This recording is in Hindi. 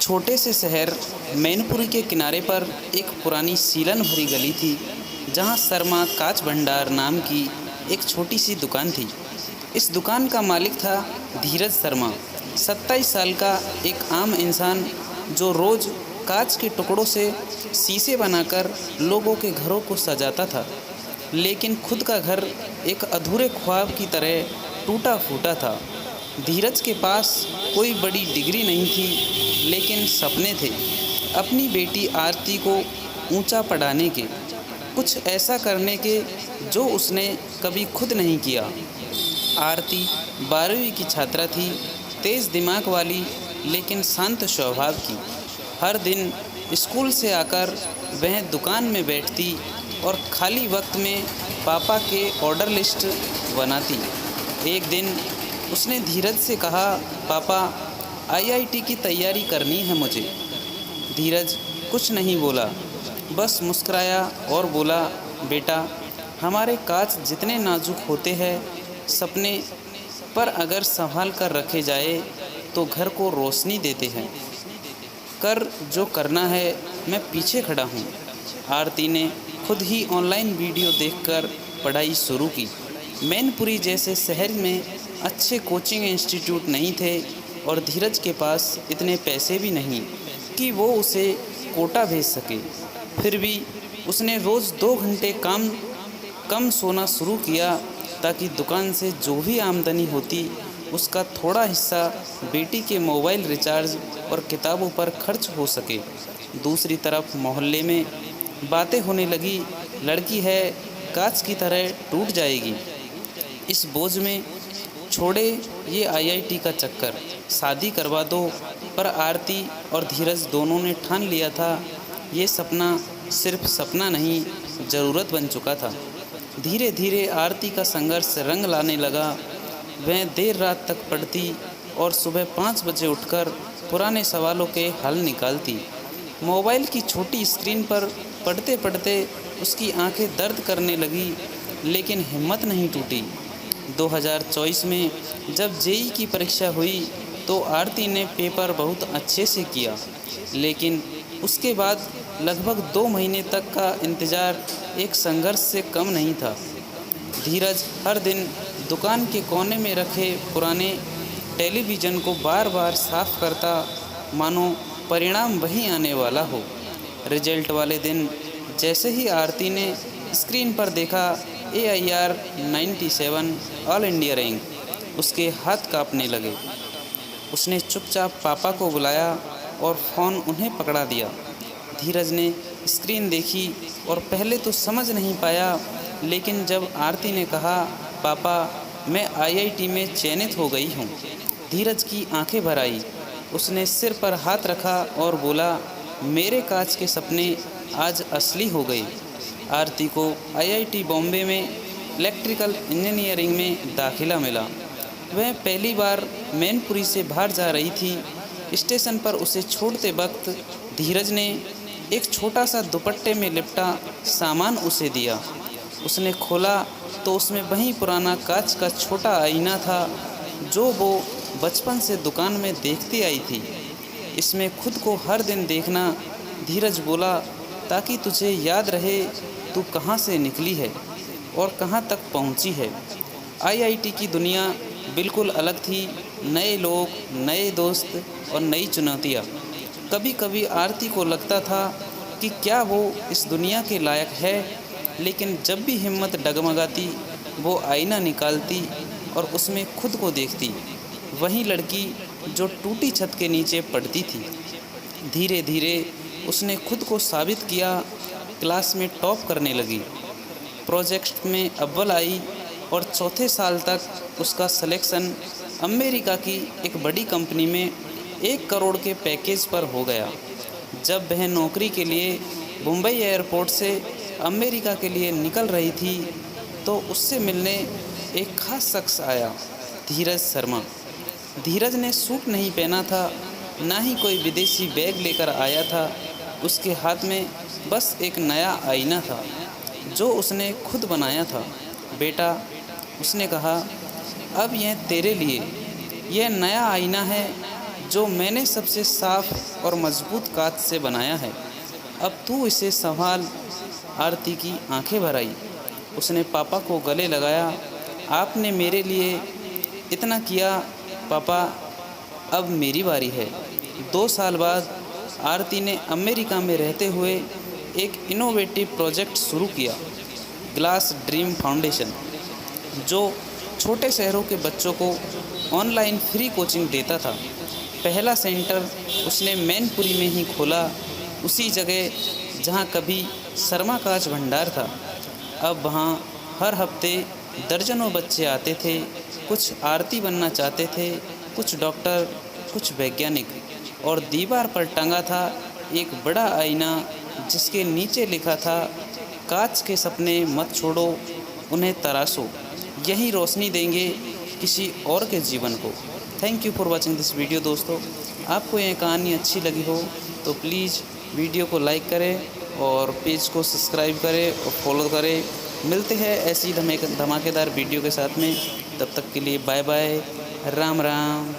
छोटे से शहर मैनपुरी के किनारे पर एक पुरानी सीलन भरी गली थी, जहाँ शर्मा कांच भंडार नाम की एक छोटी सी दुकान थी। इस दुकान का मालिक था धीरज शर्मा, 27 साल का एक आम इंसान जो रोज़ कांच के टुकड़ों से शीशे बनाकर लोगों के घरों को सजाता था। लेकिन खुद का घर एक अधूरे ख्वाब की तरह टूटा फूटा था। धीरज के पास कोई बड़ी डिग्री नहीं थी, लेकिन सपने थे अपनी बेटी आरती को ऊंचा पढ़ाने के, कुछ ऐसा करने के जो उसने कभी खुद नहीं किया। आरती 12वीं की छात्रा थी, तेज़ दिमाग वाली लेकिन शांत स्वभाव की। हर दिन स्कूल से आकर वह दुकान में बैठती और खाली वक्त में पापा के ऑर्डर लिस्ट बनाती। एक दिन उसने धीरज से कहा, पापा आईआईटी की तैयारी करनी है मुझे। धीरज कुछ नहीं बोला, बस मुस्कुराया और बोला, बेटा हमारे कांच जितने नाजुक होते हैं सपने, पर अगर संभाल कर रखे जाए तो घर को रोशनी देते हैं। कर जो करना है, मैं पीछे खड़ा हूँ। आरती ने खुद ही ऑनलाइन वीडियो देखकर पढ़ाई शुरू की। मैनपुरी जैसे शहर में अच्छे कोचिंग इंस्टीट्यूट नहीं थे और धीरज के पास इतने पैसे भी नहीं कि वो उसे कोटा भेज सके। फिर भी उसने रोज़ 2 घंटे कम सोना शुरू किया ताकि दुकान से जो भी आमदनी होती उसका थोड़ा हिस्सा बेटी के मोबाइल रिचार्ज और किताबों पर खर्च हो सके। दूसरी तरफ मोहल्ले में बातें होने लगी, लड़की है कांच की तरह टूट जाएगी। इस बोझ में छोड़े ये आईआईटी का चक्कर, शादी करवा दो। पर आरती और धीरज दोनों ने ठान लिया था, ये सपना सिर्फ सपना नहीं, ज़रूरत बन चुका था। धीरे धीरे आरती का संघर्ष रंग लाने लगा। वह देर रात तक पढ़ती और सुबह 5 बजे उठकर पुराने सवालों के हल निकालती। मोबाइल की छोटी स्क्रीन पर पढ़ते पढ़ते उसकी आंखें दर्द करने लगी, लेकिन हिम्मत नहीं टूटी। 2024 में जब जेईई की परीक्षा हुई तो आरती ने पेपर बहुत अच्छे से किया, लेकिन उसके बाद लगभग 2 महीने तक का इंतज़ार एक संघर्ष से कम नहीं था। धीरज हर दिन दुकान के कोने में रखे पुराने टेलीविज़न को बार बार साफ करता, मानो परिणाम वही आने वाला हो। रिजल्ट वाले दिन जैसे ही आरती ने स्क्रीन पर देखा AIR 97 ऑल इंडिया रैंक, उसके हाथ कांपने लगे। उसने चुपचाप पापा को बुलाया और फ़ोन उन्हें पकड़ा दिया। धीरज ने स्क्रीन देखी और पहले तो समझ नहीं पाया, लेकिन जब आरती ने कहा, पापा मैं IIT में चयनित हो गई हूँ, धीरज की आंखें भर आई। उसने सिर पर हाथ रखा और बोला, मेरे कांच के सपने आज असली हो गए। आरती को IIT बॉम्बे में इलेक्ट्रिकल इंजीनियरिंग में दाखिला मिला। वह पहली बार मैनपुरी से बाहर जा रही थी। स्टेशन पर उसे छोड़ते वक्त धीरज ने एक छोटा सा दुपट्टे में लिपटा सामान उसे दिया। उसने खोला तो उसमें वही पुराना कांच का छोटा आईना था जो वो बचपन से दुकान में देखती आई थी। इसमें खुद को हर दिन देखना, धीरज बोला, ताकि तुझे याद रहे तू कहाँ से निकली है और कहाँ तक पहुँची है। IIT की दुनिया बिल्कुल अलग थी, नए लोग, नए दोस्त और नई चुनौतियाँ। कभी कभी आरती को लगता था कि क्या वो इस दुनिया के लायक है, लेकिन जब भी हिम्मत डगमगाती वो आईना निकालती और उसमें खुद को देखती, वही लड़की जो टूटी छत के नीचे पड़ती थी। धीरे धीरे उसने खुद को साबित किया, क्लास में टॉप करने लगी, प्रोजेक्ट में अव्वल आई और चौथे साल तक उसका सिलेक्शन अमेरिका की एक बड़ी कंपनी में 1 करोड़ के पैकेज पर हो गया। जब वह नौकरी के लिए मुंबई एयरपोर्ट से अमेरिका के लिए निकल रही थी तो उससे मिलने एक खास शख्स आया, धीरज शर्मा। धीरज ने सूट नहीं पहना था, ना ही कोई विदेशी बैग लेकर आया था। उसके हाथ में बस एक नया आईना था जो उसने खुद बनाया था। बेटा, उसने कहा, अब यह तेरे लिए, यह नया आईना है जो मैंने सबसे साफ और मजबूत कांच से बनाया है। अब तू इसे संभाल। आरती की आंखें भर आई। उसने पापा को गले लगाया। आपने मेरे लिए इतना किया पापा, अब मेरी बारी है। 2 साल बाद आरती ने अमेरिका में रहते हुए एक इनोवेटिव प्रोजेक्ट शुरू किया, ग्लास ड्रीम फाउंडेशन, जो छोटे शहरों के बच्चों को ऑनलाइन फ्री कोचिंग देता था। पहला सेंटर उसने मैनपुरी में ही खोला, उसी जगह जहां कभी शर्मा कांच भंडार था। अब वहां हर हफ्ते दर्जनों बच्चे आते थे। कुछ आरती बनना चाहते थे, कुछ डॉक्टर, कुछ वैज्ञानिक। और दीवार पर टंगा था एक बड़ा आईना जिसके नीचे लिखा था, कांच के सपने मत छोड़ो, उन्हें तराशो, यही रोशनी देंगे किसी और के जीवन को। Thank you for watching this video. दोस्तों, आपको यह कहानी अच्छी लगी हो तो प्लीज़ वीडियो को लाइक करें और पेज को सब्सक्राइब करें और फॉलो करें। मिलते हैं ऐसी धमाकेदार वीडियो के साथ में। तब तक के लिए बाय बाय, राम राम।